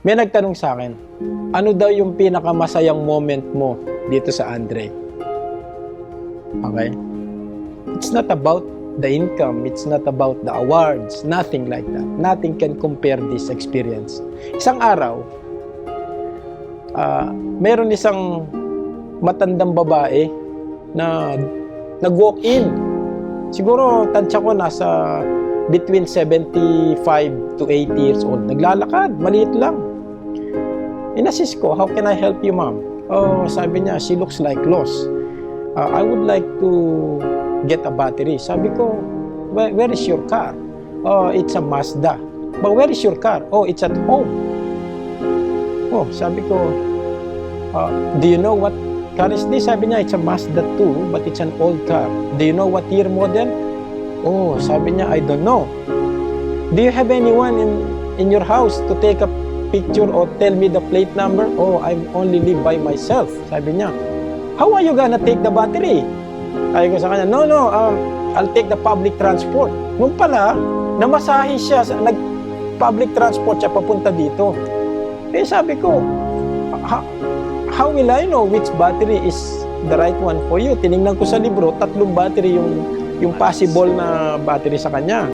May nagtanong sa akin, ano daw yung pinakamasayang moment mo dito sa Andre? Okay? It's not about the income. It's not about the awards. Nothing like that. Nothing can compare this experience. Isang araw, meron isang matandang babae na nag-walk in. Siguro, tansya ko nasa between 75 to 80 years old. Naglalakad, maliit lang. In-assist ko, how can I help you, ma'am? Oh, sabi niya, she looks like lost. I would like to get a battery. Sabi ko, where is your car? Oh, it's a Mazda. But where is your car? Oh, it's at home. Oh, sabi ko, do you know what car is this? Sabi niya, it's a Mazda 2, but it's an old car. Do you know what year model? Oh, sabi niya, I don't know. Do you have anyone in your house to take a picture or tell me the plate number? Oh, I only live by myself. Sabi niya, how are you gonna take the battery? Sabi ko sa kanya, no, I'll take the public transport. Nung pala, namasahe siya, nag-public transport siya papunta dito. Eh sabi ko, how will I know which battery is the right one for you? Tiningnan ko sa libro, 3 battery yung possible na battery sa kanya.